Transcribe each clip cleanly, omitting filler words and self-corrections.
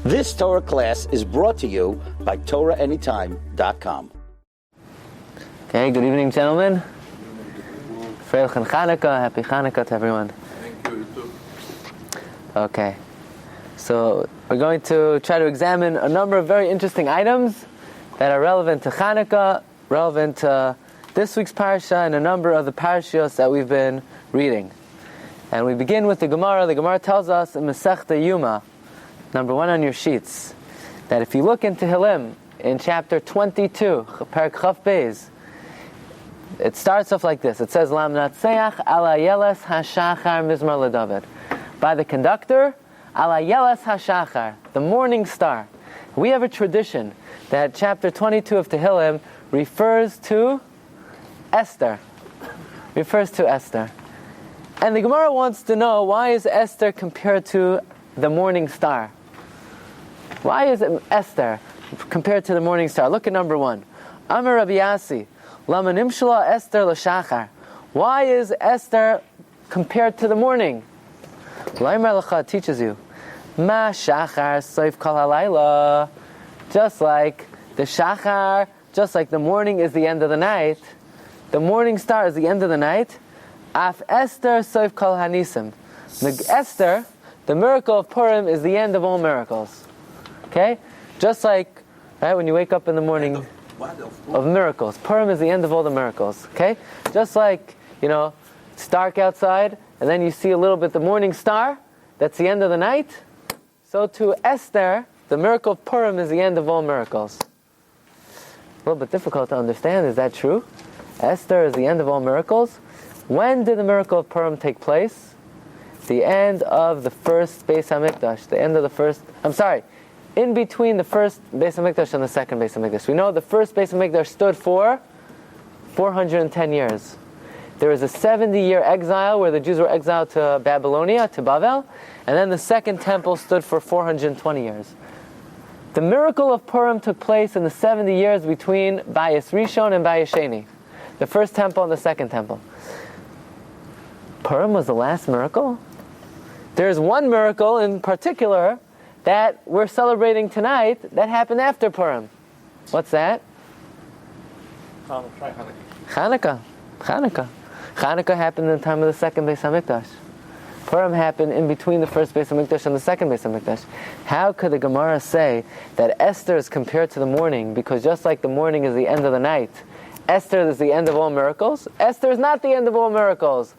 This Torah class is brought to you by TorahAnytime.com. Okay, good evening, gentlemen. Freilich and Chanukah, happy Chanukah to everyone. Thank you, too. Okay, so we're going to try to examine a number of very interesting items that are relevant to Chanukah, relevant to this week's Parsha, and a number of the Parshios that we've been reading. And we begin with the Gemara. The Gemara tells us in Masechta Yuma, number 1 on your sheets, that if you look into Tehillim in chapter 22, Perek Chaf Beis, it starts off like this. It says, Lam natseach ala yeles hashachar mizmar leDavid. By the conductor, ala yeles hashachar, the morning star. We have a tradition that chapter 22 of Tehillim refers to Esther. Refers to Esther. And the Gemara wants to know, why is Esther compared to the morning star? Why is Esther compared to the morning star? Look at number 1. Amar Rabbi Yasi, Lama nimshala Esther l'shachar. Why is Esther compared to the morning? Laimar Lecha teaches you, Ma shachar soif kol halayla. Just like the shachar, just like the morning is the end of the night, the morning star is the end of the night. Af Esther soif kol hanisim. The Esther, the miracle of Purim, is the end of all miracles. Okay? Just like, right, when you wake up in the morning of miracles. Purim is the end of all the miracles. Okay? Just like, it's dark outside, and then you see a little bit the morning star, that's the end of the night. So to Esther, the miracle of Purim is the end of all miracles. A little bit difficult to understand. Is that true? Esther is the end of all miracles. When did the miracle of Purim take place? The end of the first Beis HaMikdash. The end of the first... in between the first Beis HaMikdash and the second Beis HaMikdash. We know the first Beis HaMikdash stood for 410 years. There was a 70-year exile where the Jews were exiled to Babylonia, to Bavel, and then the second temple stood for 420 years. The miracle of Purim took place in the 70 years between Bayis Rishon and Bayis Sheni, the first temple and the second temple. Purim was the last miracle? There's one miracle in particular that we're celebrating tonight that happened after Purim. What's that? Chanukah. Chanukah happened in the time of the second Beis HaMikdash. Purim happened in between the first Beis HaMikdash and the second Beis HaMikdash. How could the Gemara say that Esther is compared to the morning? Because just like the morning is the end of the night, Esther is the end of all miracles. Esther is not the end of all miracles.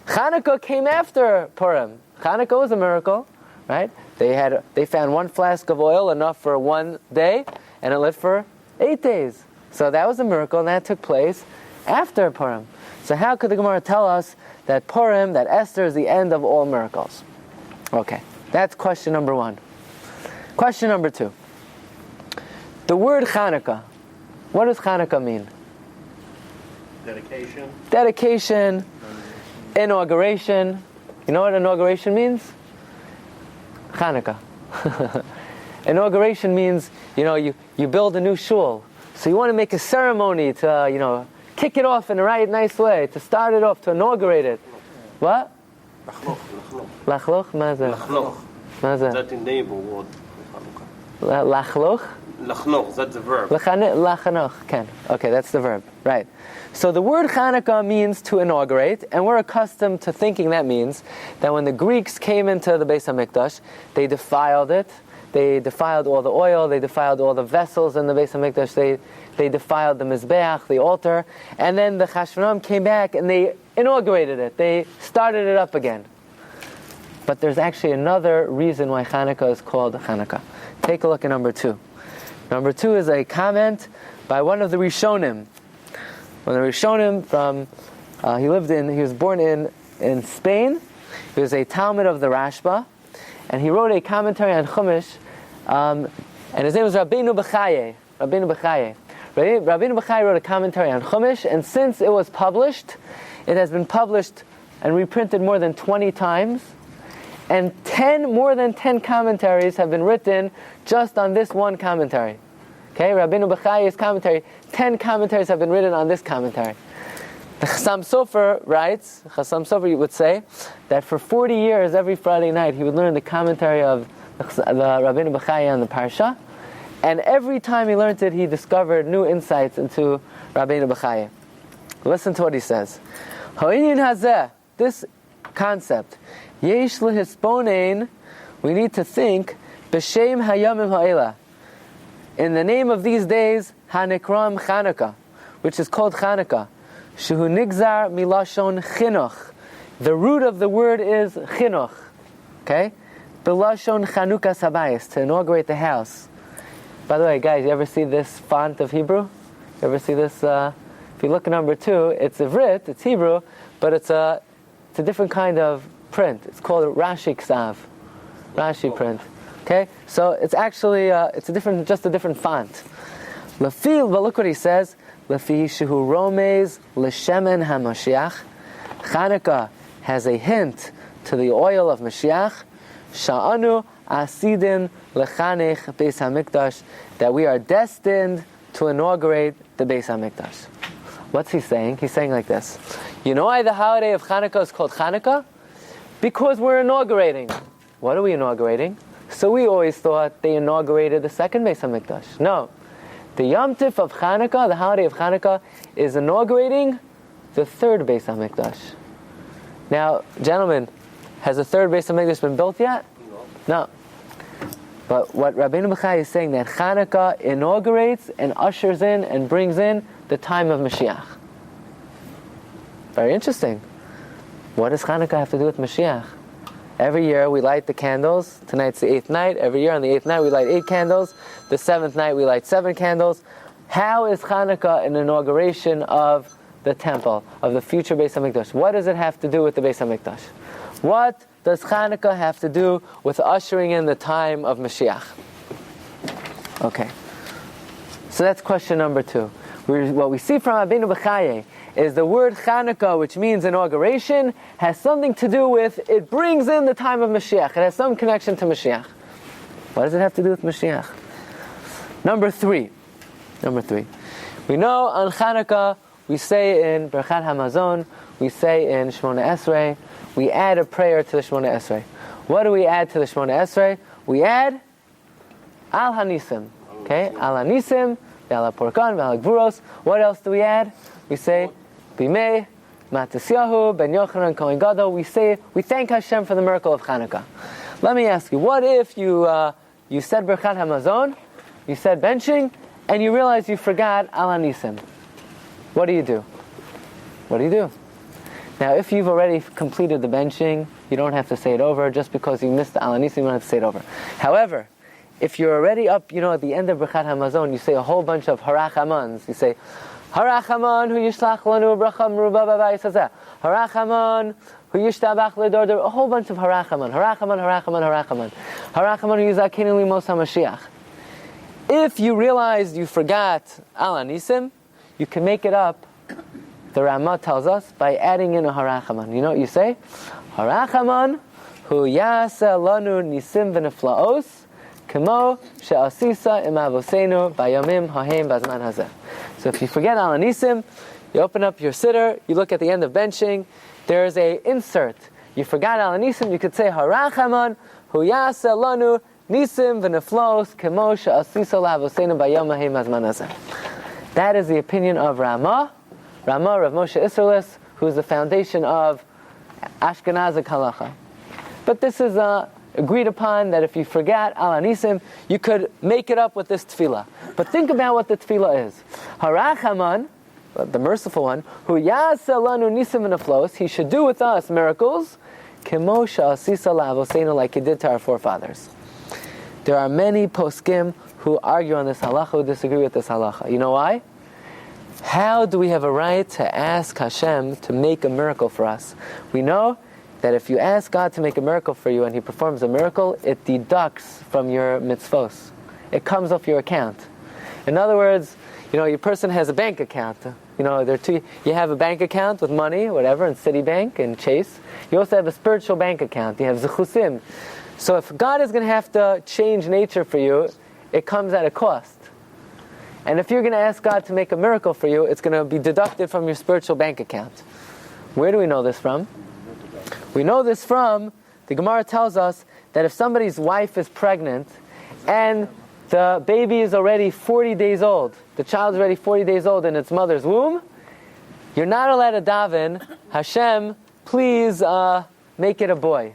Chanukah came after Purim. Chanukah was a miracle, right? They found one flask of oil, enough for one day, and it lit for 8 days. So that was a miracle, and that took place after Purim. So how could the Gemara tell us that Purim, that Esther is the end of all miracles? Okay, that's question number 1. Question number 2. The word Chanukah. What does Chanukah mean? Dedication, inauguration. You know what inauguration means? Chanukah. Inauguration means, you build a new shul. So you want to make a ceremony to, kick it off in a right, nice way, to start it off, to inaugurate it. What? Lachloch? Lachloch. That's the neighbor word. Lachloch? Lachloch, that's the verb. Lachanoch, Ken. Okay, that's the verb. Right. So the word Chanukah means to inaugurate, and we're accustomed to thinking that means that when the Greeks came into the Beis HaMikdash, they defiled it. They defiled all the oil, they defiled all the vessels in the Beis HaMikdash, they defiled the Mizbeach, the altar, and then the Chashmonaim came back and they inaugurated it. They started it up again. But there's actually another reason why Chanukah is called Chanukah. Take a look at number 2. Number 2 is a comment by one of the Rishonim. One of the Rishonim he was born in Spain. He was a Talmud of the Rashba, and he wrote a commentary on Chumash, and his name was Rabbeinu Bechaye. Rabbeinu Bechaye wrote a commentary on Chumash, and since it was published, it has been published and reprinted more than 20 times, and more than 10 commentaries have been written just on this one commentary. Okay, Rabbeinu Bechaye's commentary, 10 commentaries have been written on this commentary. The Chassam Sofer writes, would say, that for 40 years, every Friday night, he would learn the commentary of Rabbeinu Bechaya and the Parsha. And every time he learned it, he discovered new insights into Rabbeinu Bechaya. Listen to what he says. Ha'inyan hazeh, this concept, yesh lehisponein, we need to think, b'shem hayamim ha'ela, in the name of these days, hanikram Chanukah, which is called Chanukah, shehu nigzar milashon chinuch. The root of the word is chinuch, okay? B'lashon Chanukah sabayis, to inaugurate the house. By the way, guys, you ever see this font of Hebrew? You ever see this? If you look at number 2, it's Ivrit, it's Hebrew, but it's a different kind of print. It's called Rashi Ksav, Rashi print. Okay, so it's actually just a different font. Lafil, but look what he says. Lafi shehu romes l'shemen hamashiach. Chanukah has a hint to the oil of Mashiach. Sha'anu asidin lechanech Beis Hamikdash, that we are destined to inaugurate the Beis Hamikdash. What's he saying? He's saying like this. You know why the holiday of Chanukah is called Chanukah? Because we're inaugurating. What are we inaugurating? So we always thought they inaugurated the second Beis Hamikdash. No. The Yom Tif of Chanukah, the holiday of Chanukah, is inaugurating the third Beis Hamikdash. Now, gentlemen, has the third Beis Hamikdash been built yet? No. But what Rabbeinu Bechaya is saying, that Chanukah inaugurates and ushers in and brings in the time of Mashiach. Very interesting. What does Chanukah have to do with Mashiach? Every year we light the candles. Tonight's the 8th night. Every year on the 8th night we light 8 candles. The 7th night we light 7 candles. How is Chanukah an inauguration of the temple, of the future Beis Hamikdash? What does it have to do with the Beis Hamikdash? What does Chanukah have to do with ushering in the time of Mashiach? Okay. So that's question number 2. What we see from Rabbeinu Bechaya is the word Chanukah, which means inauguration, has something to do with, it brings in the time of Mashiach. It has some connection to Mashiach. What does it have to do with Mashiach? Number 3. We know on Chanukah, we say in Berchat Hamazon, we say in Shmona Esrei, we add a prayer to the Shmona Esrei. What do we add to the Shmona Esrei? We add Al Hanisim. Okay? Al Hanisim, Ve'al HaPorkan, Ve'al HaGvuros. What else do we add? We say Bimei, Matisyahu, Ben Yochanan, Kohen Gadol. We thank Hashem for the miracle of Chanukah. Let me ask you, what if you said Berchat Hamazon, you said benching, and you realize you forgot Al Hanisim? What do you do? Now, if you've already completed the benching, you don't have to say it over. Just because you missed the Al Hanisim, you don't have to say it over. However, if you're already up, at the end of Berchat Hamazon, you say a whole bunch of Harachamans. You say, Harachaman, hu yishlach lanu bracha meruba b'bayis hazeh. Harachaman, hu yishtabach ledor, a whole bunch of Harachaman. Harachaman, hu yizakenu limos HaMashiach. If you realized you forgot Al Hanisim, you can make it up, the Ramah tells us, by adding in a Harachaman. You know what you say? Harachaman, hu yaseh lanu nisim v'neflaos, kemo she'asisa im avosenu bayamim hahem bazman hazeh. So if you forget Al Hanisim, you open up your siddur, you look at the end of benching, there's a insert. You forgot Al Hanisim, you could say Harachaman, hu yaseh lanu nisim v'neflaos, kemo she'asisa l'avosenu bayam hahem bazman hazeh. That is the opinion of Ramah, Rav Moshe Isserlis, who is the foundation of Ashkenazic halacha. But this is agreed upon that if you forgot Al Hanisim, you could make it up with this tefillah. But think about what the tefillah is. Harachaman, the merciful one, hu yaseh lanu nisim v'neflos, he should do with us miracles, kemo she'asisa la'avoseinu, like he did to our forefathers. There are many poskim who argue on this halacha, who disagree with this halacha. You know why? How do we have a right to ask Hashem to make a miracle for us? We know that if you ask God to make a miracle for you and He performs a miracle, it deducts from your mitzvos. It comes off your account. In other words, your person has a bank account. There are two. You have a bank account with money, whatever, in Citibank and Chase. You also have a spiritual bank account. You have zechusim. So if God is going to have to change nature for you, it comes at a cost. And if you're going to ask God to make a miracle for you, it's going to be deducted from your spiritual bank account. Where do we know this from? We know this from, the Gemara tells us that if somebody's wife is pregnant and the baby is already 40 days old, the child's already 40 days old in its mother's womb, you're not allowed to daven, Hashem, please make it a boy.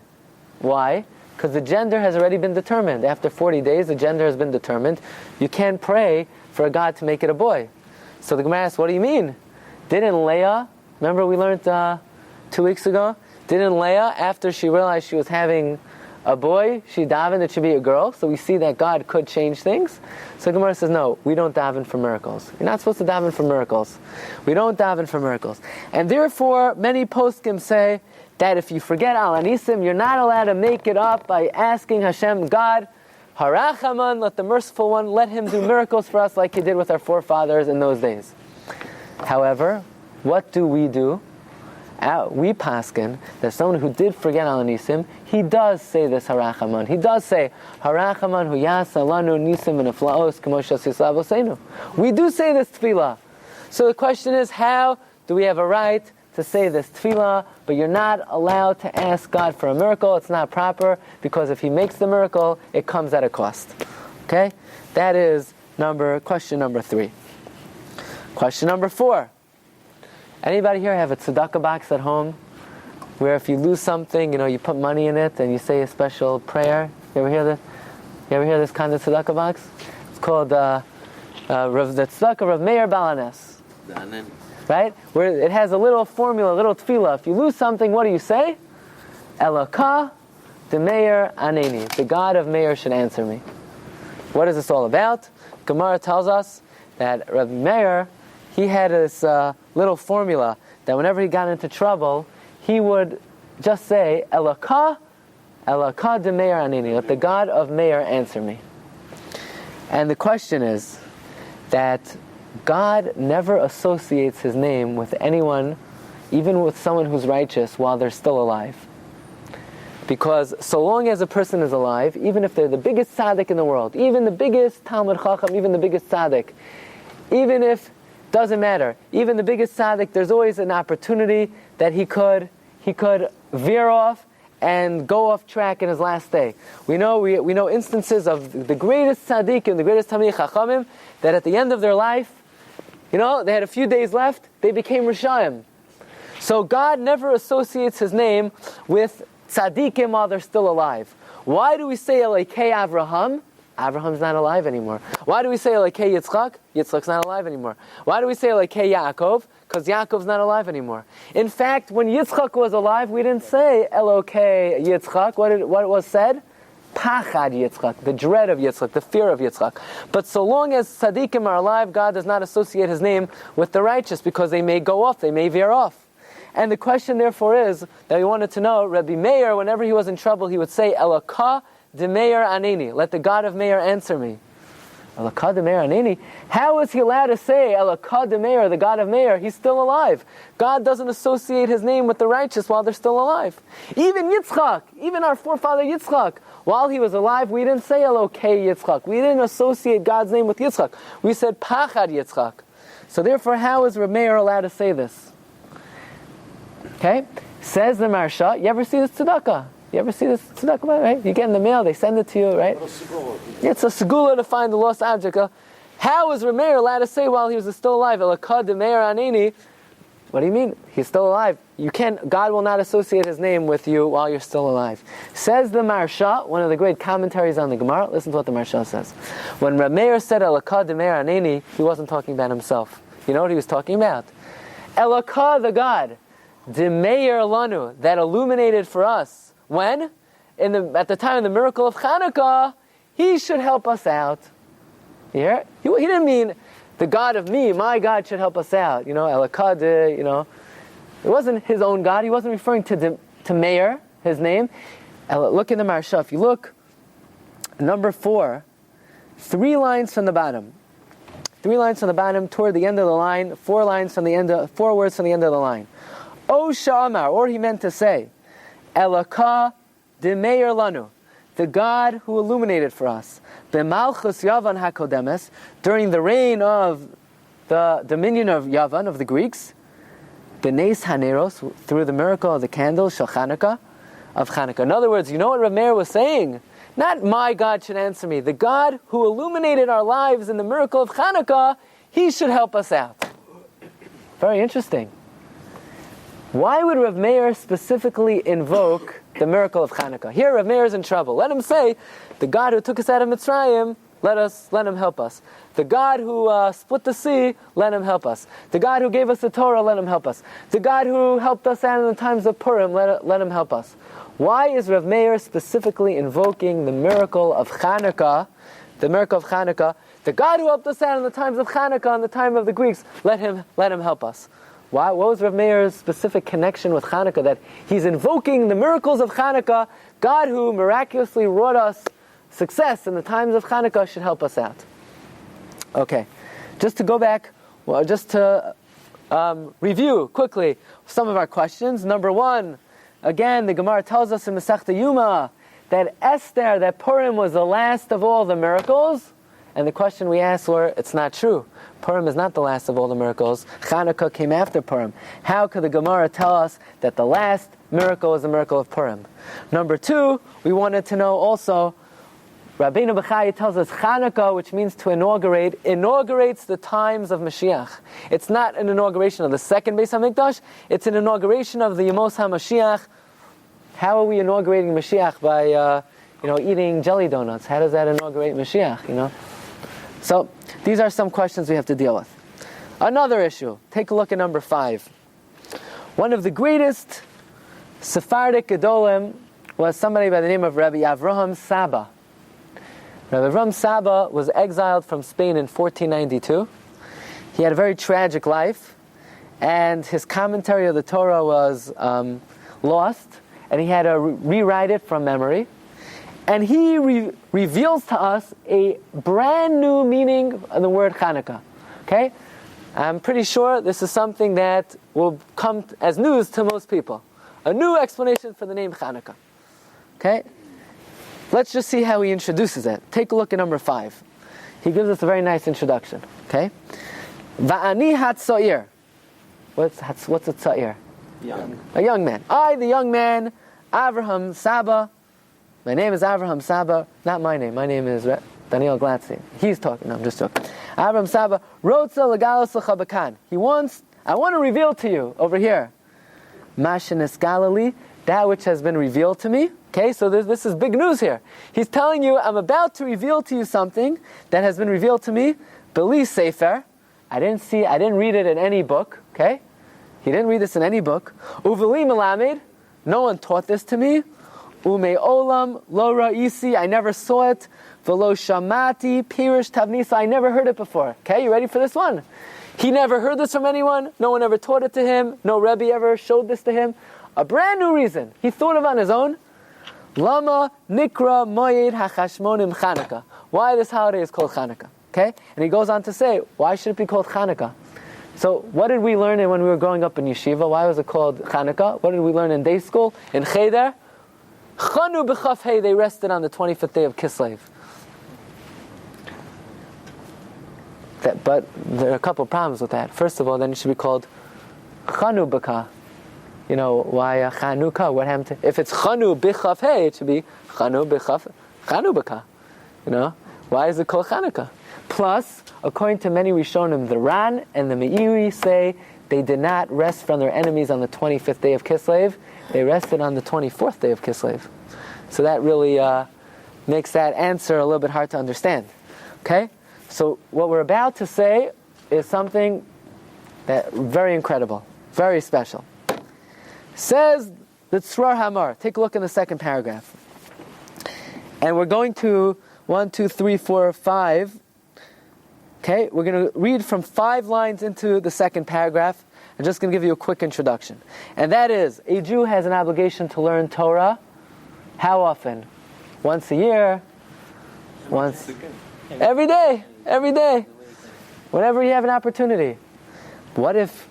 Why? Because the gender has already been determined. After 40 days, the gender has been determined. You can't pray for God to make it a boy. So the Gemara asks, what do you mean? Didn't Leah, remember we learned 2 weeks ago? Didn't Leah, after she realized she was having a boy, she davened it should be a girl? So we see that God could change things. So Gemara says, no, we don't daven for miracles. You're not supposed to daven for miracles. We don't daven for miracles. And therefore, many poskim say that if you forget Al Anisim, you're not allowed to make it up by asking Hashem, God, Harachaman, let the merciful one, let him do miracles for us like he did with our forefathers in those days. However, what do? We paskin that someone who did forget Al Nisim, he does say this Harachaman. He does say Harachaman hu yasa lanu nisim v'neflaos k'mo she'asis l'avoseinu. We do say this tefillah. So the question is, how do we have a right to say this tefillah, but you're not allowed to ask God for a miracle? It's not proper, because if he makes the miracle, it comes at a cost. Okay? That is question number 3. Question number 4. Anybody here have a tzedakah box at home, where if you lose something, you put money in it and you say a special prayer? You ever hear this? You ever hear this kind of tzedakah box? It's called the tzedakah of Meir Balanes. Right? Where it has a little formula, a little tefillah. If you lose something, what do you say? Elokah de Meir Aneni. The God of Meir should answer me. What is this all about? Gemara tells us that Rabbi Meir, he had this little formula that whenever he got into trouble, he would just say, Elokah de Meir Aneni. Let the God of Meir answer me. And the question is that God never associates his name with anyone, even with someone who's righteous, while they're still alive. Because so long as a person is alive, even if they're the biggest tzaddik in the world, even the biggest Talmud Chacham, even the biggest tzaddik, even if, doesn't matter, even the biggest tzaddik, there's always an opportunity that he could veer off and go off track in his last day. We know instances of the greatest tzaddikim, the greatest Talmidei Chachamim, that at the end of their life, they had a few days left, they became Rishayim. So God never associates his name with tzaddikim while they're still alive. Why do we say Elokei Avraham? Abraham's not alive anymore. Why do we say Elokei Yitzchak? Yitzchak's not alive anymore. Why do we say Elokei Yaakov? Because Yaakov's not alive anymore. In fact, when Yitzchak was alive, we didn't say Elokei Yitzchak. What was said? Pachad Yitzchak, the dread of Yitzchak, the fear of Yitzchak. But so long as tzaddikim are alive, God does not associate his name with the righteous, because they may go off, they may veer off. And the question therefore is, that we wanted to know, Rabbi Meir, whenever he was in trouble, he would say, Elokah de Meir Aneni, let the God of Meir answer me. Elokah de Meir Aneni? How is he allowed to say Elokah de Meir, the God of Meir? He's still alive. God doesn't associate his name with the righteous while they're still alive. Even Yitzchak, even our forefather Yitzchak, while he was alive, we didn't say Elokei Yitzchak. We didn't associate God's name with Yitzchak. We said Pachad Yitzchak. So therefore, how is Rabbi Meir allowed to say this? Okay? Says the Marsha, you ever see this tzedakah? You ever see this tzedakah, right? You get in the mail, they send it to you, right? It's a segula to find the lost object. How is Rabbi Meir allowed to say while he was still alive, Elokah de Meir Aneni? What do you mean? He's still alive. God will not associate his name with you while you're still alive. Says the Marsha, one of the great commentaries on the Gemara. Listen to what the Marsha says. When Rabbi Meir said Elokah de Meir Aneni, he wasn't talking about himself. You know what he was talking about? Elokah, the God, de Meir Lanu, that illuminated for us. When? At the time of the miracle of Chanukah, he should help us out. You hear? He didn't mean the God of me, my God should help us out. Elokah de, it wasn't his own God. He wasn't referring to Meir, his name. Look in the Marsha. If you look, number 4, 3 lines from the bottom. 3 lines from the bottom toward the end of the line, 4 words from the end of the line. O Sha'amar, or he meant to say, Elokah de Meir Lanu, the God who illuminated for us. B'malchus Yavan HaKodemes, during the reign of the dominion of Yavan, of the Greeks, B'neis Haneros, through the miracle of the candles, Shel Chanukah, of Chanukah. In other words, you know what Rav Meir was saying? Not my God should answer me. The God who illuminated our lives in the miracle of Chanukah, He should help us out. Very interesting. Why would Rav Meir specifically invoke the miracle of Chanukah? Here Rav Meir is in trouble. Let him say, the God who took us out of Mitzrayim, let Him help us. The God who split the sea, let Him help us. The God who gave us the Torah, let Him help us. The God who helped us out in the times of Purim, let Him help us. Why is Rav Meir specifically invoking the miracle of Chanukah? The miracle of Chanukah. The God who helped us out in the times of Chanukah, in the time of the Greeks, let him help us. Why? What was Rav Meir's specific connection with Chanukah? That he's invoking the miracles of Chanukah. God who miraculously wrought us success in the times of Chanukah should help us out. Okay, just to go back, just to review quickly some of our questions. Number one, again, the Gemara tells us in Masechta Yuma that Esther, that Purim was the last of all the miracles. And the question we asked were, it's not true. Purim is not the last of all the miracles. Chanukah came after Purim. How could the Gemara tell us that the last miracle is the miracle of Purim? Number two, we wanted to know also, Rabbeinu Bechai tells us Chanukah, which means to inaugurate, inaugurates the times of Mashiach. It's not an inauguration of the second Beis HaMikdash, it's an inauguration of the Yemos HaMashiach. How are we inaugurating Mashiach? By eating jelly donuts. How does that inaugurate Mashiach, So, these are some questions we have to deal with. Another issue. Take a look at number 5. One of the greatest Sephardic Gedolim was somebody by the name of Rabbi Avraham Saba. Rabbi Avraham Saba was exiled from Spain in 1492. He had a very tragic life, and his commentary of the Torah was lost, and he had to rewrite it from memory. And he reveals to us a brand new meaning of the word Chanukah. Okay? I'm pretty sure this is something that will come as news to most people. A new explanation for the name Chanukah. Okay? Let's just see how he introduces it. Take a look at number 5. He gives us a very nice introduction. Okay? Va'ani hatzoir. What's a tzoir? Young. A young man. I, the young man, Avraham Saba. My name is Avraham Saba. Not my name. My name is Daniel Glatstein. He's talking. No, I'm just joking. Avraham Saba. Rotza legalos l'chabakan. I want to reveal to you, over here, Mashanis Galilee, that which has been revealed to me. Okay, so this is big news here. He's telling you, I'm about to reveal to you something that has been revealed to me. Beli Sefer. I didn't read it in any book. Okay? He didn't read this in any book. Uveli Melamed. No one taught this to me. Ume Olam Lo Ra'isi. I never saw it. Velo Shamati Pirish Tavnisa. I never heard it before. Okay, you ready for this one? He never heard this from anyone. No one ever taught it to him. No Rebbe ever showed this to him. A brand new reason. He thought of it on his own. Lama Nikra Moyed HaChashmonim Chanukah. Why this holiday is called Chanukah? Okay? And he goes on to say, why should it be called Chanukah? So, what did we learn when we were growing up in yeshiva? Why was it called Chanukah? What did we learn in day school? In Cheder? Chanu b'chaf hey, they rested on the 25th day of Kislev. But there are a couple of problems with that. First of all, then it should be called Chanu b'ka. Why Chanukah? What happened if it's Chanu b'chaf hey, it should be Chanu b'ka. Why is it called Chanukah? Plus, according to many Rishonim, the Ran and the Meiri say they did not rest from their enemies on the 25th day of Kislev. They rested on the 24th day of Kislev. So that really makes that answer a little bit hard to understand. Okay? So what we're about to say is something that very incredible, very special. Says the Tzrar Hamar. Take a look in the second paragraph. And we're going to 1, 2, 3, 4, 5. Okay, we're going to read from 5 lines into the second paragraph. I'm just going to give you a quick introduction. And that is, a Jew has an obligation to learn Torah. How often? Once a year? Once? Every day. Whenever you have an opportunity. What if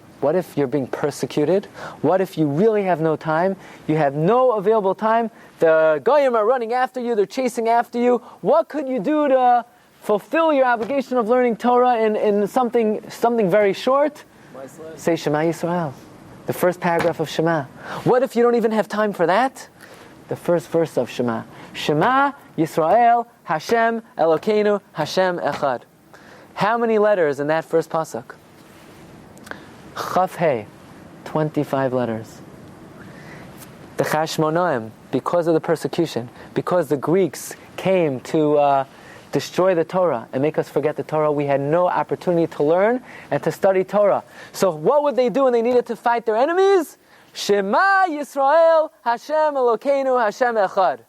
you're being persecuted? What if you really have no time? You have no available time. The Goyim are running after you. They're chasing after you. What could you do to fulfill your obligation of learning Torah in something very short? Say Shema Yisrael. The first paragraph of Shema. What if you don't even have time for that? the first verse of Shema. Shema Yisrael Hashem Elokeinu Hashem Echad. How many letters in that first pasuk? Chaf He, 25 letters. The Chashmonaim, because of the persecution, because the Greeks came to destroy the Torah and make us forget the Torah, we had no opportunity to learn and to study Torah. So what would they do when they needed to fight their enemies? Shema Yisrael Hashem Elokeinu Hashem Echad.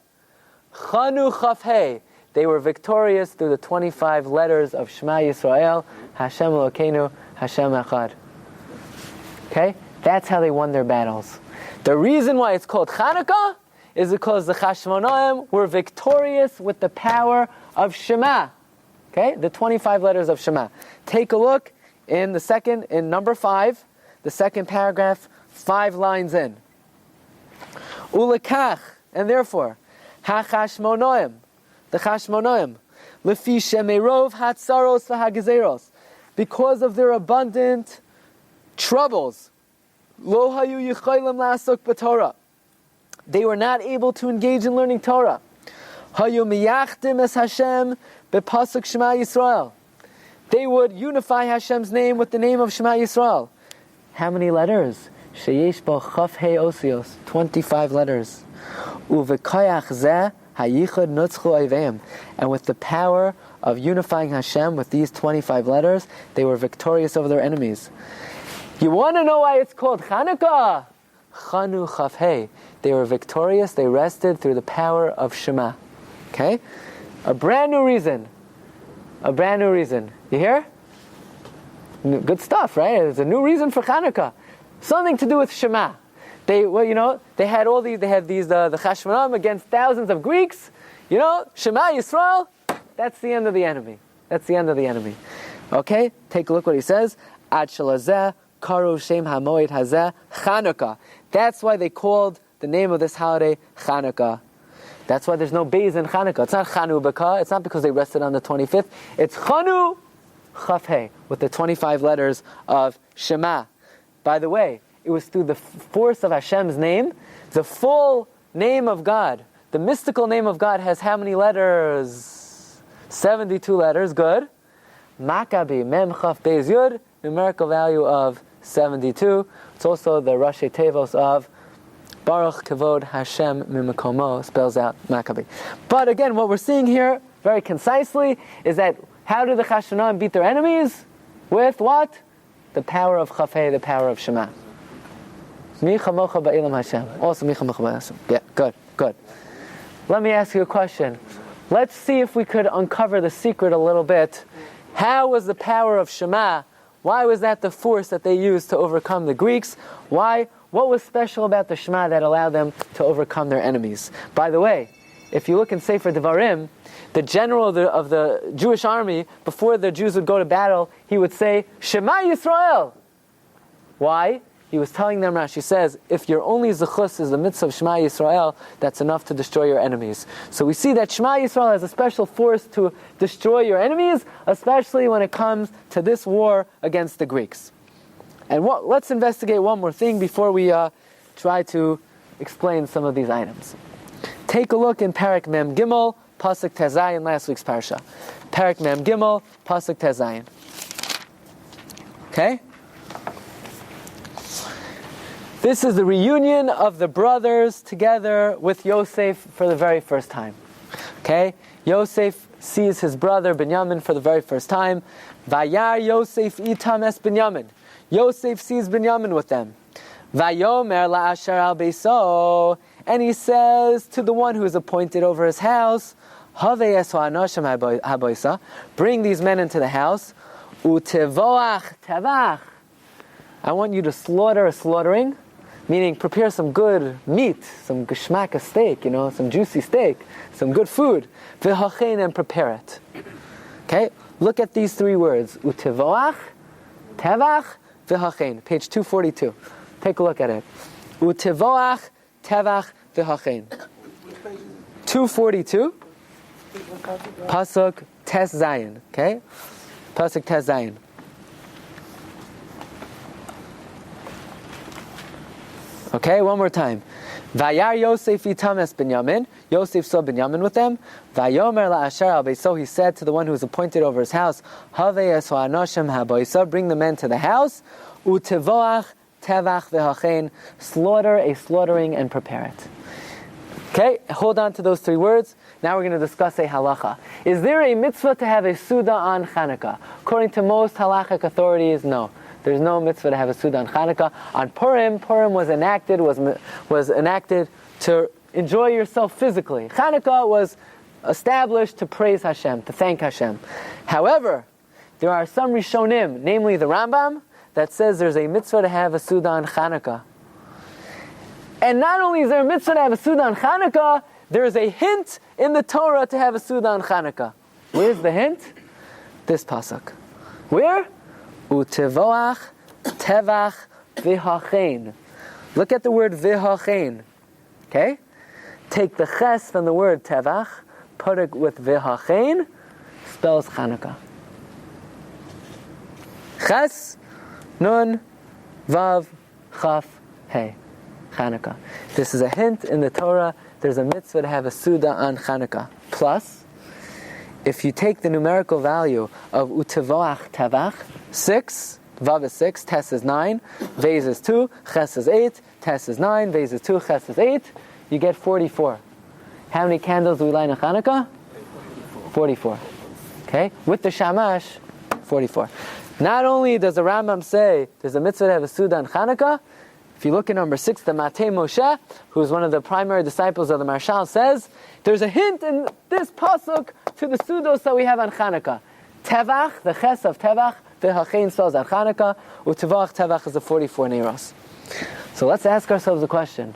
Chanu Chaf He. They were victorious through the 25 letters of Shema Yisrael Hashem Elokeinu Hashem Echad. Okay? That's how they won their battles. The reason why it's called Chanukah is because the Chashmonaim were victorious with the power of Shema. Okay? The 25 letters of Shema. Take a look in number 5, the second paragraph, 5 lines in. Ulekach, and therefore, HaChashmonaim, the Chashmonaim, Lefi Shemerov Hatzaros v'Hagezeros, because of their abundant troubles, Lo hayu yichaylim la'asok b'Torah, they were not able to engage in learning Torah. Hayu miyachdim es Hashem b'pasuk Shema Yisrael, they would unify Hashem's name with the name of Shema Yisrael. How many letters? Sheyesh bo chaf he osios, 25 letters. Uvekayach zeh hayichad nutzchu oiveim, and with the power of unifying Hashem with these 25 letters, they were victorious over their enemies. You want to know why it's called Chanukah? Chanu Chaf He. They were victorious, they rested through the power of Shema. Okay? A brand new reason. A brand new reason. You hear? Good stuff, right? There's a new reason for Chanukah. Something to do with Shema. They had the Chashmonaim against thousands of Greeks. Shema Yisrael, that's the end of the enemy. That's the end of the enemy. Okay? Take a look what he says. Ad shalazeh karu shem hamoed hazeh Chanukah. That's why they called the name of this holiday Chanukah. That's why there's no Beis in Chanukah. It's not Chanukah. It's not because they rested on the 25th. It's Chanu Chaf He, with the 25 letters of Shema. By the way, it was through the force of Hashem's name. The full name of God, the mystical name of God, has how many letters? 72 letters. Good. Maccabi Mem Chaf Beis Yud, numerical value of 72. It's also the Rashi Tevos of Baruch Kavod Hashem Mimakomo, spells out Maccabi. But again, what we're seeing here, very concisely, is that how did the Chashmonaim beat their enemies? With what? The power of Chaf He, the power of Shema. Mi chamocha ba'ilam Hashem. Also mi chamocha ba'ashem. Yeah, good. Let me ask you a question. Let's see if we could uncover the secret a little bit. How was the power of Shema? Why was that the force that they used to overcome the Greeks? Why? What was special about the Shema that allowed them to overcome their enemies? By the way, if you look in Sefer Devarim, the general of the Jewish army, before the Jews would go to battle, he would say, Shema Yisrael. Why? He was telling them, Rashi says, if your only zechus is the mitzvah of Shema Yisrael, that's enough to destroy your enemies. So we see that Shema Yisrael has a special force to destroy your enemies, especially when it comes to this war against the Greeks. And let's investigate one more thing before we try to explain some of these items. Take a look in Parak Mem Gimel, Pasuk Tez Zayin, last week's Parsha. Parak Mem Gimel, Pasuk Tez Zayin. Okay? This is the reunion of the brothers together with Yosef for the very first time. Okay? Yosef sees his brother Binyamin for the very first time. Vayar Yosef itam es Binyamin. Yosef sees Binyamin with them. Vayomer la'asher al beiso. And he says to the one who is appointed over his house, Havei es ha'anoshim haboisa. Bring these men into the house. Utevoach tevach. I want you to slaughter a slaughtering. Meaning, prepare some good meat, some geschmack steak, some juicy steak, some good food. V'hachein, and prepare it. Okay? Look at these 3 words. Utevoach, tevach, v'hachein. Page 242. Take a look at it. Utevoach, tevach, v'hachein. 242. Pasuk Tes Zayin. Okay? Pasuk Tes Zayin. Okay, one more time. Vayar Yosef itames Binyamin. Yosef saw Binyamin with them. Vayomer la'asher al beiso. He said to the one who was appointed over his house, Havei es ha'anoshim haboisa. Bring the men to the house. Utevoach tevach v'hachein. Slaughter a slaughtering and prepare it. Okay, hold on to those three words. Now we're going to discuss a halacha. Is there a mitzvah to have a Suda on Chanukah? According to most halachic authorities, no. There's no mitzvah to have a Suda on Chanukah. On Purim was enacted to enjoy yourself physically. Chanukah was established to praise Hashem, to thank Hashem. However, there are some Rishonim, namely the Rambam, that says there's a mitzvah to have a Suda on Chanukah. And not only is there a mitzvah to have a Suda on Chanukah, there is a hint in the Torah to have a Suda on Chanukah. Where's the hint? This pasuk. Where? Utevoach tevach v'hachein. Look at the word v'hachein. Okay? Take the ches from the word tevach, put it with v'hachein, spells Chanukah. Ches, nun, vav, chaf, hey. Chanukah. This is a hint in the Torah. There's a mitzvah to have a Suda on Chanukah. Plus, if you take the numerical value of utevoach tevach, 6, vav is 6, tes is 9, vez is 2, ches is 8, tes is 9, vez is 2, ches is 8, you get 44. How many candles do we light on Chanukah? 44. Okay? With the shamash, 44. Not only does the Rambam say there's a mitzvah to have a Suda on Chanukah, if you look at number 6, the Matei Moshe, who's one of the primary disciples of the Marshal, says there's a hint in this pasuk to the Sudos that we have on Chanukah. Tevach, the ches of Tevach, v'hachein spells on Chanukah, utevach Tevach is the 44 Neiros. So let's ask ourselves a question.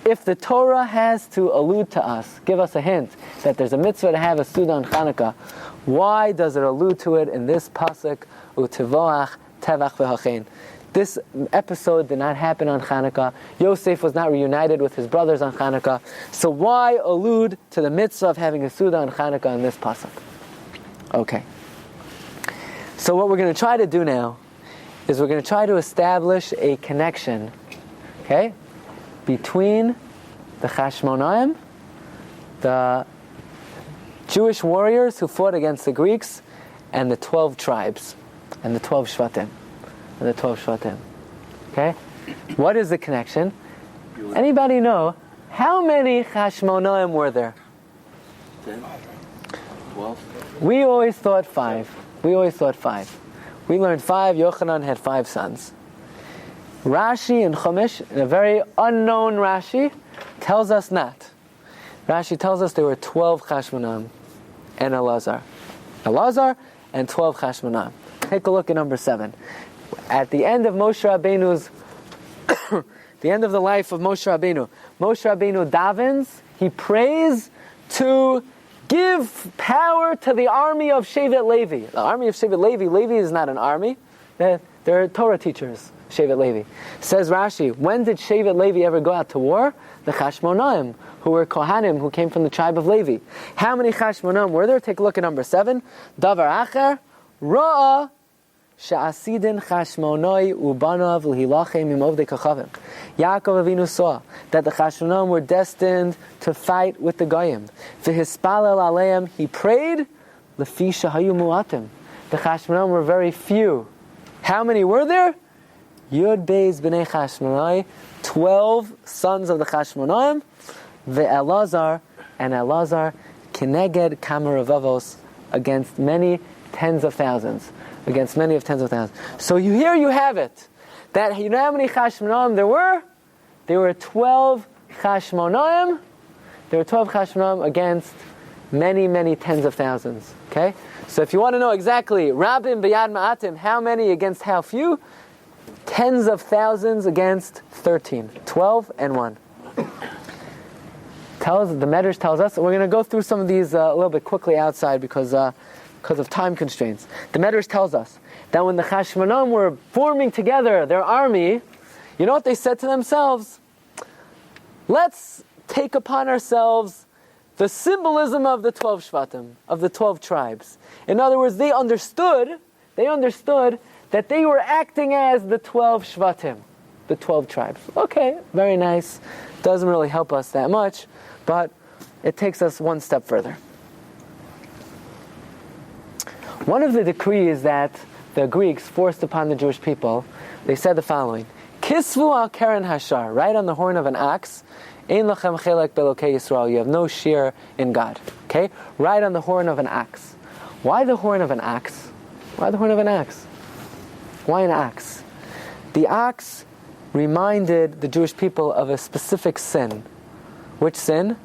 If the Torah has to allude to us, give us a hint that there's a mitzvah to have a Suda on Chanukah, why does it allude to it in this pasuk, utevach Tevach v'hachein? This episode did not happen on Chanukah. Yosef was not reunited with his brothers on Chanukah. So why allude to the mitzvah of having a Suda on Chanukah in this pasuk? Okay. So what we're going to try to do now is we're going to try to establish a connection, okay, between the Chashmonaim, the Jewish warriors who fought against the Greeks, and the 12 tribes, and the 12 Shvatim. And the 12 Shvatim. Okay? What is the connection? Anybody know how many Chashmonaim were there? 10, 12. We always thought 5. We learned 5. Yochanan had 5 sons. Rashi and Chumash, in a very unknown Rashi, tells us not. Rashi tells us there were 12 Chashmonaim and Elazar. Elazar and 12 Chashmonaim. Take a look at number 7. At the end of Moshe Rabbeinu's, the end of the life of Moshe Rabbeinu davens, he prays to give power to the army of Shevet Levi. The army of Shevet Levi, Levi is not an army, they're Torah teachers, Shevet Levi. Says Rashi, when did Shevet Levi ever go out to war? The Chashmonaim, who were Kohanim, who came from the tribe of Levi. How many Chashmonaim were there? Take a look at number 7. Davar Acher, Ra'ah, Sha'asidin Chashmonoi Ubanav L'hilachem Imovdei Kachavim. Yaakov Avinu saw that the Chashmonaim were destined to fight with the Goyim. V'hispalel aleim, he prayed, L'fi shahayu mu'atim. The Chashmonaim were very few. How many were there? Yud Beis B'nei Chashmonai, 12 sons of the Chashmonaim, Ve'elazar, and Elazar, Keneged Kameravavos, against many tens of thousands. Against many of tens of thousands. So here you have it. That you know how many Chashmonaim there were? There were 12 Chashmonaim. There were 12 Chashmonaim against many, many tens of thousands. Okay? So if you want to know exactly, Rabim B'yad Ma'atim, how many against how few? Tens of thousands against 13. 12 and 1. The Medrash tells us, we're going to go through some of these a little bit quickly outside because of time constraints. The Medrash tells us that when the Chashmonaim were forming together their army, you know what they said to themselves? Let's take upon ourselves the symbolism of the 12 Shvatim, of the 12 tribes. In other words, they understood that they were acting as the 12 Shvatim. the 12 tribes. Okay, very nice. Doesn't really help us that much, but it takes us one step further. One of the decrees that the Greeks forced upon the Jewish people, they said the following: Kisvu al keren hashar, right on the horn of an ox, ein lachem chelek belokei Yisrael, you have no share in God. Okay? Right on the horn of an ox. Why the horn of an ox? Why the horn of an ox? Why an ox? The ox reminded the Jewish people of a specific sin. Which sin?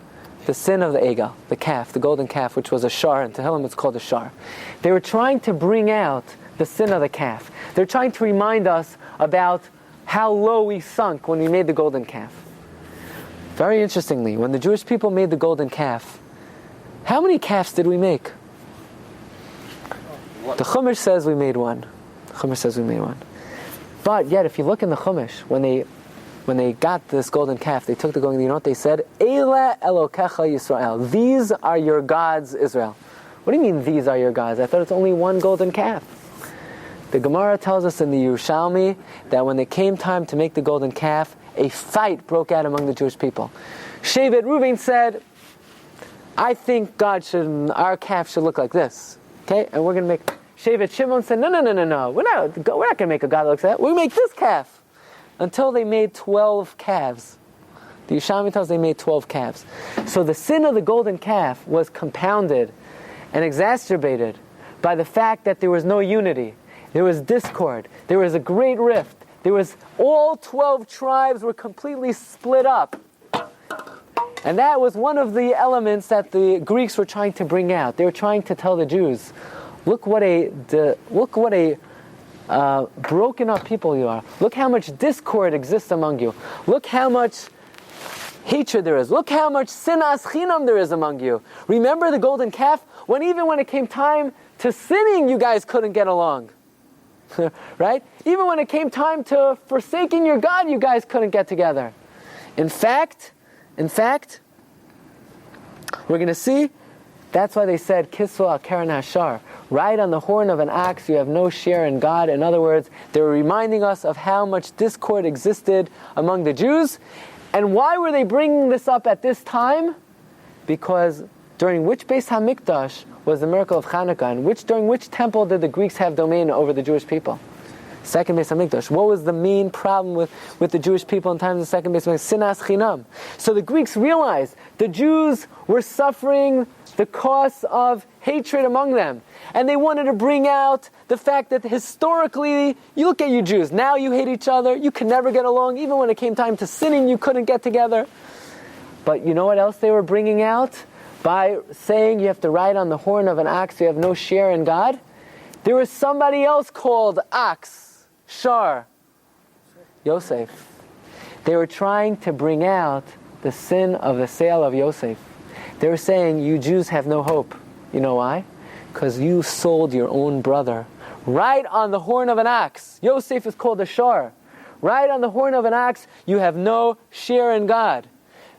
The sin of the egel, the calf, the golden calf, which was a shar. In Tehillim it's called a shar. They were trying to bring out the sin of the calf. They're trying to remind us about how low we sunk when we made the golden calf. Very interestingly, when the Jewish people made the golden calf, how many calves did we make? The Chumash says we made one. The Chumash says we made one. But yet, if you look in the Chumash, when they got this golden calf, they took the golden, you know what they said? Eila Elokecha Yisrael. These are your gods, Israel. What do you mean, these are your gods? I thought it's only one golden calf. The Gemara tells us in the Yerushalmi that when it came time to make the golden calf, a fight broke out among the Jewish people. Shevet Reuven said, I think our calf should look like this. Okay? And we're going to make... Shevet Shimon said, no. We're not going to make a god that looks like that. We make this calf. Until they made 12 calves. The Yerushalmi tells us they made 12 calves. So the sin of the golden calf was compounded and exacerbated by the fact that there was no unity. There was discord. There was a great rift. All 12 tribes were completely split up. And that was one of the elements that the Greeks were trying to bring out. They were trying to tell the Jews, look what a broken up people you are. Look how much discord exists among you. Look how much hatred there is. Look how much sinas chinam there is among you. Remember the golden calf? Even when it came time to sinning, you guys couldn't get along. Right? Even when it came time to forsaking your God, you guys couldn't get together. In fact, we're going to see, that's why they said, Kiswa al keren hashar. Right on the horn of an ox, you have no share in God. In other words, they were reminding us of how much discord existed among the Jews. And why were they bringing this up at this time? Because during which Beis HaMikdash was the miracle of Chanukah? And during which temple did the Greeks have domain over the Jewish people? Second Beis HaMikdash. What was the main problem with the Jewish people in times of the second Beis HaMikdash? Sinas chinam. So the Greeks realized the Jews were suffering the cost of hatred among them. And they wanted to bring out the fact that historically, you look at you Jews, now you hate each other, you can never get along, even when it came time to sinning, you couldn't get together. But you know what else they were bringing out? By saying you have to ride on the horn of an ox, you have no share in God. There was somebody else called ox, shar, Yosef. They were trying to bring out the sin of the sale of Yosef. They were saying, you Jews have no hope. You know why? Because you sold your own brother. Right on the horn of an ox. Yosef is called a shar. Right on the horn of an ox, you have no share in God.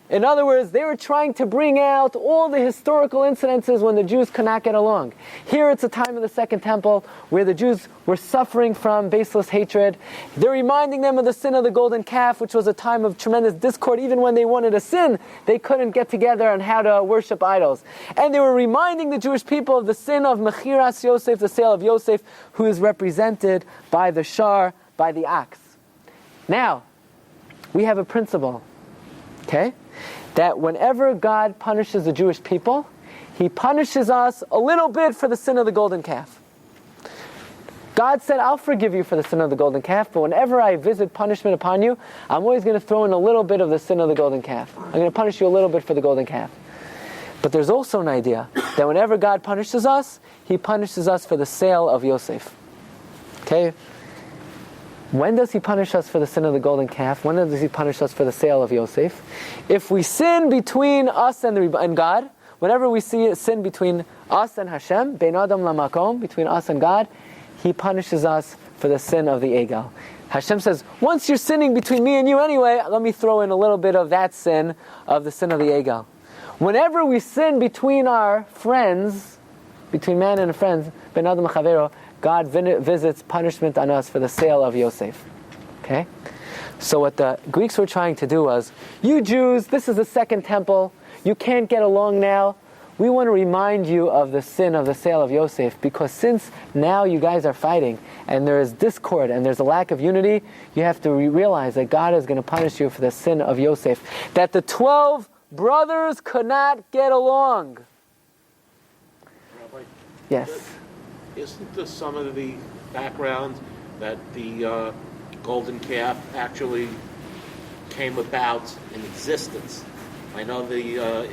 In other words, they were trying to bring out all the historical incidences when the Jews could not get along. Here it's a time of the Second Temple where the Jews were suffering from baseless hatred. They're reminding them of the sin of the golden calf, which was a time of tremendous discord. Even when they wanted to sin, they couldn't get together on how to worship idols. And they were reminding the Jewish people of the sin of Mechiras Yosef, the sale of Yosef, who is represented by the shar, by the ox. Now, we have a principle, okay? That whenever God punishes the Jewish people, He punishes us a little bit for the sin of the golden calf. God said, I'll forgive you for the sin of the golden calf, but whenever I visit punishment upon you, I'm always going to throw in a little bit of the sin of the golden calf. I'm going to punish you a little bit for the golden calf. But there's also an idea that whenever God punishes us, He punishes us for the sale of Yosef. Okay? When does He punish us for the sin of the golden calf? When does He punish us for the sale of Yosef? If we sin between us and God, whenever we see sin between us and Hashem, bein adam lamakom, between us and God, He punishes us for the sin of the egel. Hashem says, once you're sinning between me and you anyway, let me throw in a little bit of that sin, of the sin of the egel. Whenever we sin between our friends, between man and friends, bein adam chavero, God visits punishment on us for the sale of Yosef. Okay? So what the Greeks were trying to do was, you Jews, this is the second temple, you can't get along now. We want to remind you of the sin of the sale of Yosef, because since now you guys are fighting and there is discord and there's a lack of unity, you have to realize that God is going to punish you for the sin of Yosef. That the 12 brothers could not get along. Rabbi, Yes. isn't this some of the background that the golden calf actually came about in existence? I know the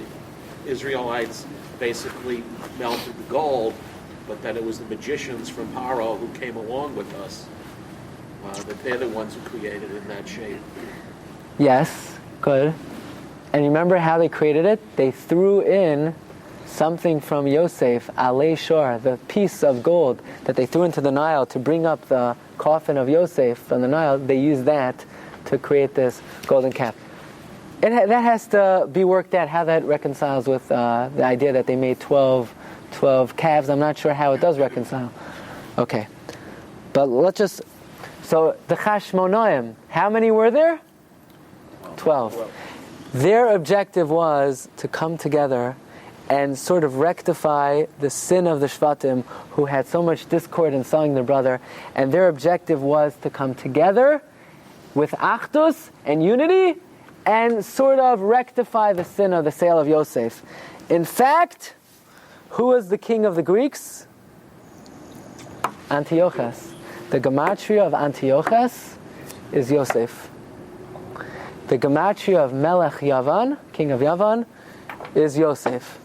Israelites basically melted the gold, but that it was the magicians from Paro who came along with us, that they're the ones who created it in that shape. Yes, good. And you remember how they created it? They threw in something from Yosef, alei shor, the piece of gold that they threw into the Nile to bring up the coffin of Yosef from the Nile. They used that to create this golden calf. That has to be worked out, how that reconciles with the idea that they made 12 calves. I'm not sure how it does reconcile. Okay. But let's just... So, the Chashmonaim, how many were there? 12. Their objective was to come together and sort of rectify the sin of the Shvatim who had so much discord in selling their brother. And their objective was to come together with Achdus and unity and sort of rectify the sin of the sale of Yosef. In fact, who was the king of the Greeks? Antiochus. The gematria of Antiochus is Yosef. The gematria of Melech Yavan, king of Yavan, is Yosef.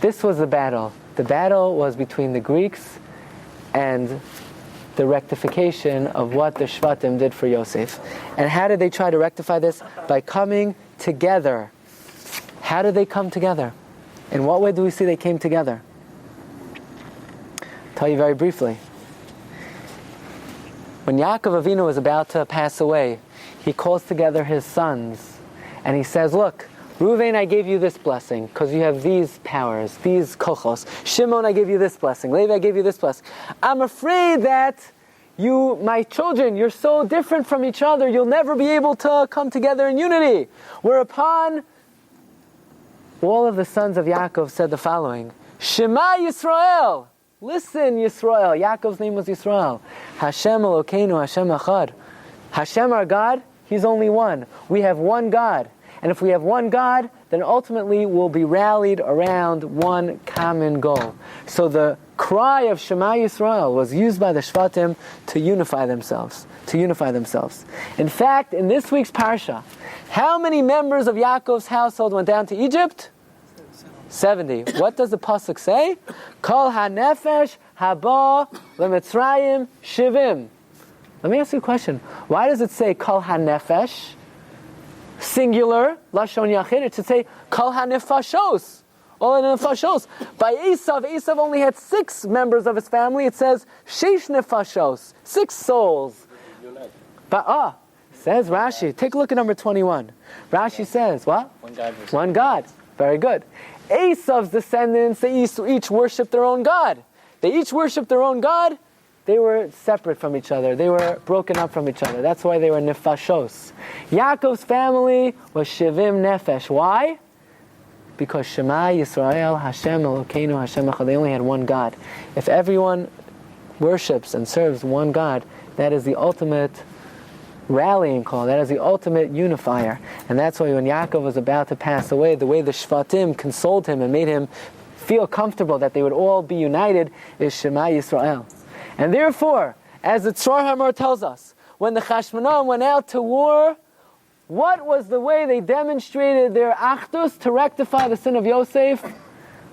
This was the battle. The battle was between the Greeks and the rectification of what the Shvatim did for Yosef. And how did they try to rectify this? By coming together. How did they come together? In what way do we see they came together? I'll tell you very briefly. When Yaakov Avinu was about to pass away, he calls together his sons and he says, look, Reuven, I gave you this blessing because you have these powers, these kochos. Shimon, I gave you this blessing. Levi, I gave you this blessing. I'm afraid that you, my children, you're so different from each other, you'll never be able to come together in unity. Whereupon, all of the sons of Yaakov said the following, Shema Yisrael, listen Yisrael. Yaakov's name was Yisrael. Hashem Elokeinu, Hashem Echad. Hashem our God, He's only one. We have one God. And if we have one God, then ultimately we'll be rallied around one common goal. So the cry of Shema Yisrael was used by the Shvatim to unify themselves. In fact, in this week's Parsha, how many members of Yaakov's household went down to Egypt? 70. What does the pasuk say? Kol hanefesh haba leMitzrayim shivim. Let me ask you a question. Why does it say Kol hanefesh? Singular, Lashon Yachid, it should say Kol HaNefashos, all the nefashos. By Esav only had 6 members of his family. It says Sheish Nefashos, 6 souls. But says Rashi, take a look at number 21. Rashi says, what? One God. Very good. Esav's descendants, they each worshiped their own God. They were separate from each other. They were broken up from each other. That's why they were nefashos. Yaakov's family was shivim nefesh. Why? Because Shema Yisrael, Hashem Elokeinu, Hashem Echad. They only had one God. If everyone worships and serves one God, that is the ultimate rallying call. That is the ultimate unifier. And that's why when Yaakov was about to pass away, the way the Shvatim consoled him and made him feel comfortable that they would all be united is Shema Yisrael. And therefore, as the Tzor Hamor tells us, when the Chashmonaim went out to war, what was the way they demonstrated their achdus to rectify the sin of Yosef?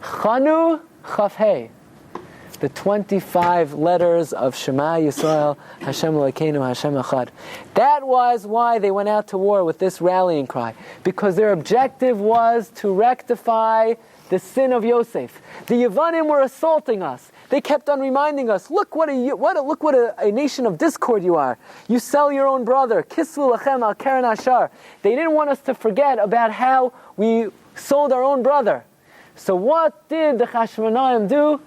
Chanu Chafhei. The 25 letters of Shema Yisrael, Hashem Elokeinu, Hashem Echad. That was why they went out to war with this rallying cry. Because their objective was to rectify the sin of Yosef. The Yevanim were assaulting us. They kept on reminding us, look what a nation of discord you are. You sell your own brother. Kisvu lachem al keren ashar. They didn't want us to forget about how we sold our own brother. So what did the Chashmonaim do?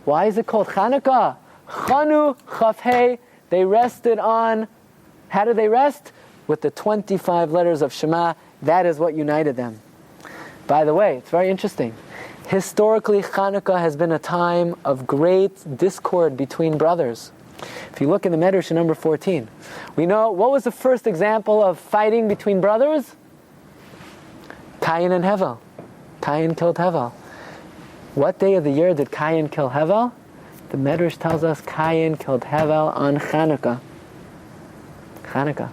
Why is it called Chanukah? Chanu Chafhei. They rested on How did they rest? With the 25 letters of Shema. That is what united them. By the way, it's very interesting. Historically, Chanukah has been a time of great discord between brothers. If you look in the Medrash in number 14, we know what was the first example of fighting between brothers? Cain and Hevel. Cain killed Hevel. What day of the year did Cain kill Hevel? The Medrash tells us Cain killed Hevel on Chanukah. Chanukah.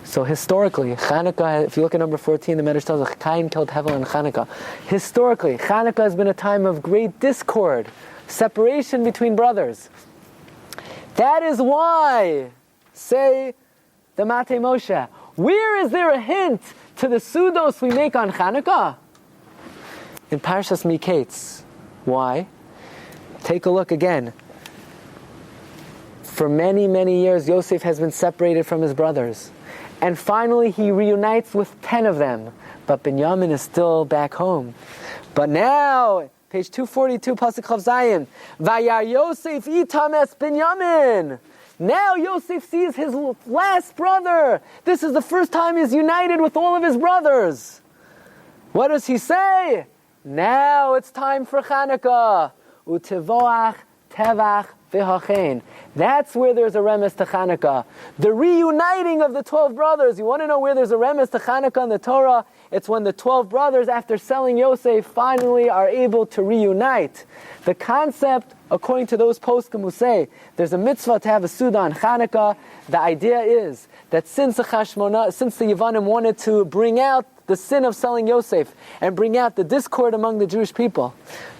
So historically, Chanukah, if you look at number 14, the Medrash tells us Cain killed Hevel on Chanukah. Historically, Chanukah has been a time of great discord, separation between brothers. That is why, say the Mate Moshe, where is there a hint to the sudos we make on Chanukah? In Parshas Miketz. Why? Take a look again. For many, many years, Yosef has been separated from his brothers. And finally, he reunites with 10 of them. But Binyamin is still back home. But now, page 242, Pasuk Chav Zayin, Vayar Yosef itam es Binyamin. Now Yosef sees his last brother. This is the first time he's united with all of his brothers. What does he say? Now it's time for Chanukah. Utevoach tevach v'hachein. That's where there's a remes to Chanukah. The reuniting of the 12 brothers. You want to know where there's a remes to Chanukah in the Torah? It's when the 12 brothers, after selling Yosef, finally are able to reunite. The concept, according to those poskim who say, there's a mitzvah to have a Suda on Chanukah. The idea is that since the Yevanim wanted to bring out the sin of selling Yosef and bring out the discord among the Jewish people,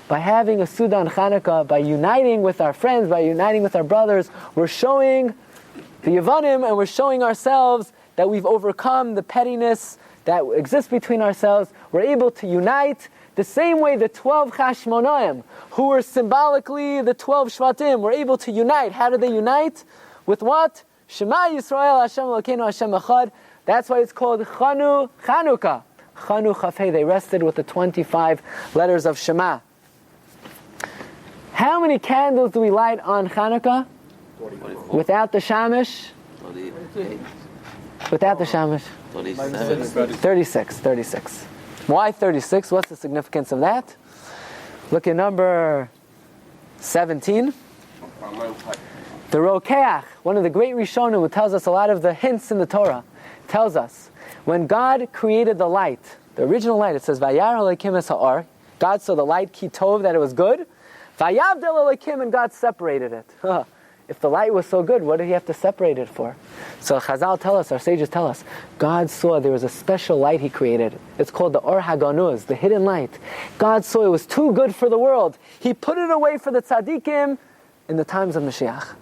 by having a Suda on Chanukah, by uniting with our friends, by uniting with our brothers, we're showing the Yevanim and we're showing ourselves that we've overcome the pettiness that exists between ourselves. We're able to unite the same way the 12 Chashmonaim, who were symbolically the 12 Shvatim, were able to unite. How did they unite? With what? Shema Yisrael Hashem Elokeinu Hashem Echad. That's why it's called Chanukah. Chanu Chafei. They rested with the 25 letters of Shema. How many candles do we light on Chanukah? 44. Without the shamish? 38. Without the shamish? 37. 36. Why 36? What's the significance of that? Look at number 17. The Rokeach, one of the great Rishonim who tells us a lot of the hints in the Torah, tells us when God created the light, the original light, it says, Vayar Elokim es ha'or. God saw the light, ki tov, that it was good. Vayavdel Elokim, and God separated it. If the light was so good, what did he have to separate it for? So Chazal tell us, our sages tell us, God saw there was a special light he created. It's called the Or HaGanuz, the hidden light. God saw it was too good for the world. He put it away for the tzaddikim in the times of Mashiach.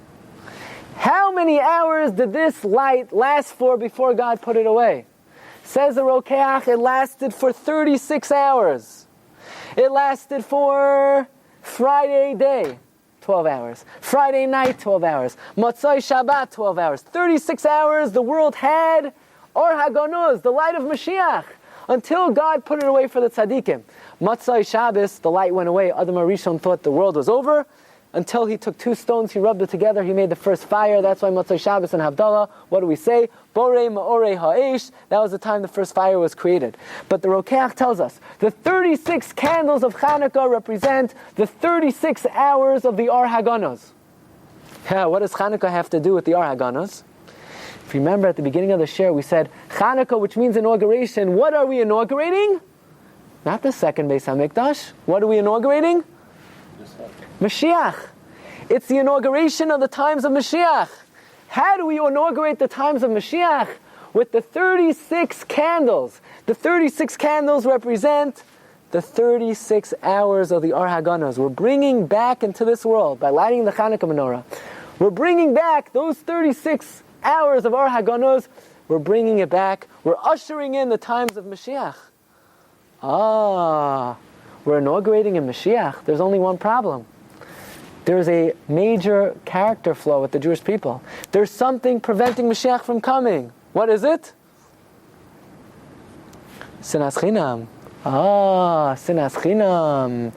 How many hours did this light last for before God put it away? Says the Rokeach, it lasted for 36 hours. It lasted for Friday day, 12 hours. Friday night, 12 hours. Motzai Shabbat, 12 hours. 36 hours the world had Or HaGanuz, the light of Mashiach, until God put it away for the tzaddikim. Motzai Shabbos, the light went away. Adam HaRishon thought the world was over, until he took 2 stones, he rubbed it together, he made the first fire. That's why Motzai Shabbos and Havdalah, what do we say? Borei Ma'orei Ha'esh. That was the time the first fire was created. But the Rokeach tells us, the 36 candles of Chanukah represent the 36 hours of the Or HaGanuz. What does Chanukah have to do with the Or HaGanuz? If you remember at the beginning of the share, we said, Chanukah, which means inauguration. What are we inaugurating? Not the second Beis HaMikdash. What are we inaugurating? Mashiach. It's the inauguration of the times of Mashiach. How do we inaugurate the times of Mashiach? With the 36 candles. The 36 candles represent the 36 hours of the Or HaGanuz. We're bringing back into this world, by lighting the Chanukah menorah, we're bringing back those 36 hours of Or HaGanuz. We're bringing it back. We're ushering in the times of Mashiach. We're inaugurating in Mashiach. There's only one problem. There's a major character flaw with the Jewish people. There's something preventing Mashiach from coming. What is it? Sinas Chinam. Sinas Chinam.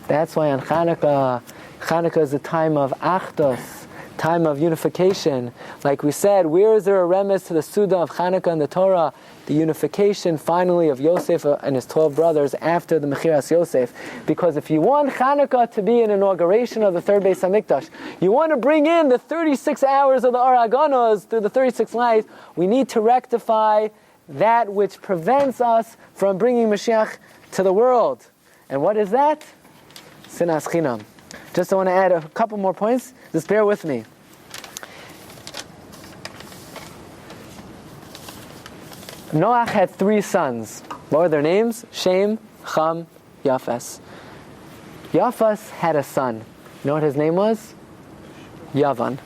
That's why on Chanukah is a time of Achdus, time of unification. Like we said, where is there a remez to the Suda of Chanukah and the Torah? The unification, finally, of Yosef and his 12 brothers after the Mechiras Yosef. Because if you want Chanukah to be an inauguration of the third Beis HaMikdash, you want to bring in the 36 hours of the Aragonos through the 36 lights, we need to rectify that which prevents us from bringing Mashiach to the world. And what is that? Sinas Chinam. Just I want to add a couple more points. Just bear with me. Noach had 3 sons. What were their names? Shem, Cham, Yafes. Yafes had a son. You know what his name was? Yavan.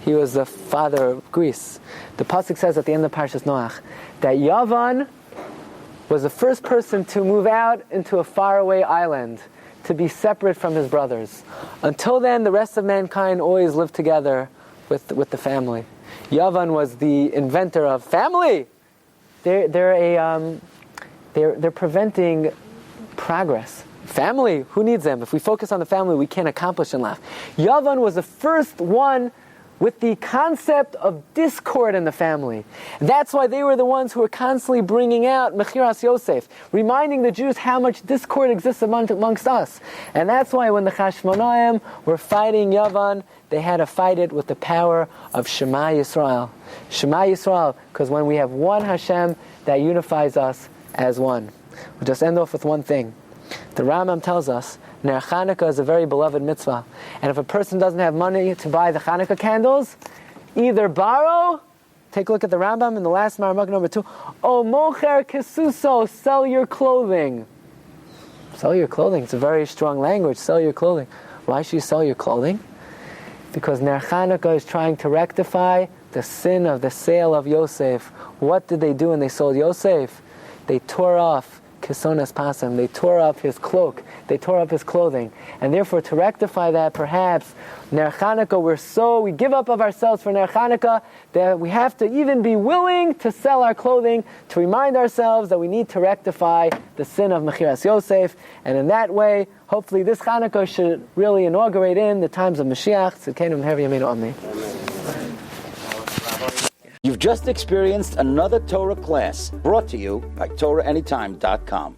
He was the father of Greece. The pasuk says at the end of Parshas Noach that Yavan was the first person to move out into a faraway island, to be separate from his brothers. Until then, the rest of mankind always lived together with the family. Yavan was the inventor of family. They're preventing progress. Family, who needs them? If we focus on the family, we can't accomplish in life. Yavan was the first one with the concept of discord in the family. That's why they were the ones who were constantly bringing out Mechiras Yosef, reminding the Jews how much discord exists amongst us. And that's why when the Chashmonaim were fighting Yavan, they had to fight it with the power of Shema Yisrael. Shema Yisrael, because when we have one Hashem, that unifies us as one. We'll just end off with one thing. The Rambam tells us Ner Chanukah is a very beloved mitzvah. And if a person doesn't have money to buy the Chanukah candles, either borrow, take a look at the Rambam in the last Maramach number 2, O mocher kesuso, sell your clothing. Sell your clothing. It's a very strong language, sell your clothing. Why should you sell your clothing? Because Ner Chanukah is trying to rectify the sin of the sale of Yosef. What did they do when they sold Yosef? They tore off Kisonas Pasam. They tore up his cloak. They tore up his clothing. And therefore, to rectify that, perhaps, Ner Chanukah, we give up of ourselves for Ner Chanukah, that we have to even be willing to sell our clothing to remind ourselves that we need to rectify the sin of Mechiras Yosef. And in that way, hopefully this Chanukah should really inaugurate in the times of Mashiach. Tzidkenu Meher Yameinu Amen. You've just experienced another Torah class brought to you by TorahAnytime.com.